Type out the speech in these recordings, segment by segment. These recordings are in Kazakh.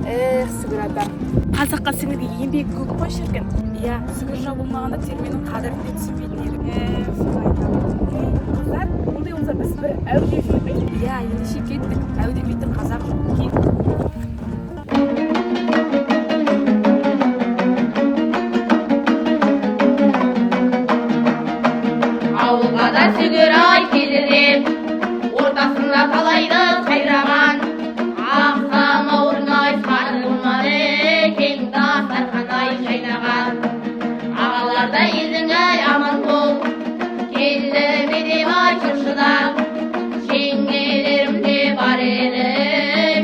Сүгір ата. Қазаққа сіңірген еңбегі көп қой шіркін. Иә, сүгір жабылмағанда терменің қадірін де түсінбейтін едік. Қыздар, ондай болса біз бір әуде жүрмейік. Иә, ендеше кеттік. Әуде дейтін қазақ жоқ. Ауылға да сүгір ай келірем, ортасында талайды қайраған. Ақсам ауырнай сарылмады, кең дастархан жайнаған. Ағаларда елдің ай аман бол, келді медем ай шыршыдан. Жеңгелерім де бар еді,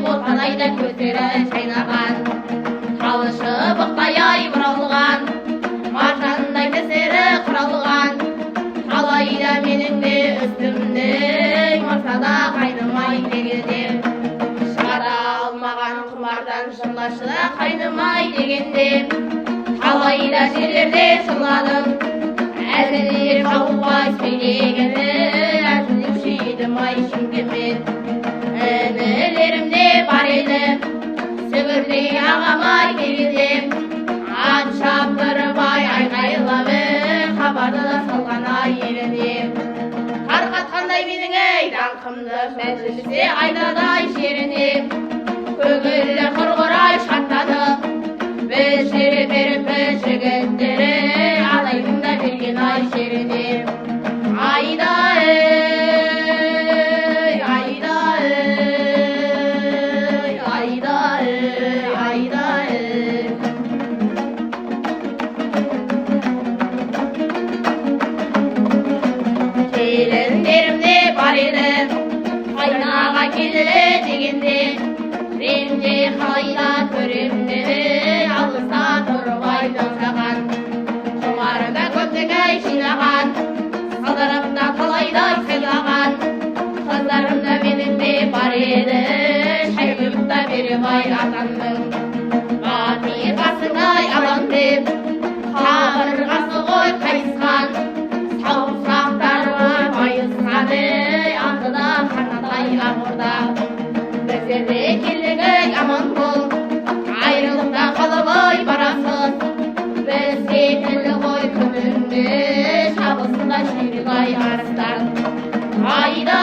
боталайда көздері шайнаған. Қалышы бұқтай ай бұралған, маржандай тісері құралған. Алайда менің де үстімде, марсада қайнымай дегенде. Шығара алмаған құмардан жырлашы да қайнымай дегенде. Алайда жерлерде жырладым, әзілер қауылбай сөйлегені, әзілеуші едім ай шымкенмен. Інілерім де бар еді, сүгірдей ағамай келеді. Ат шаптырып айғайлабы, хабарды да салған ай еліне. Қар қатқандай менің ей даңқымды, мәжілісте айдадай жеріне. Көгілі құрғырай шаттады, біз жері беріп жігіттері, алайдың да берген ай жеріне. Айда ей, айда ей, айда ей, айда ей. Келіндерім де бар еді, қайнаға келді дегенде. Ренде қалайда көремді, алыста тұрып айдалжаған. Құмарында көптің ай жинаған, салдарымда қалайда сыйлаған. Қыздарымда менің де бар еді, шай құйып та беріп ай атандым. Батыр қасыңай алам деп, қабырғасы ғой қайысқан. Саусақтары майысқаны, андыда қанадай ағырда. Біздерде келдік аман бол, айрылықта қалып ой барасыз. Біз секілді ғой күнінде, шабысында жүйрік ай арыстан. Айда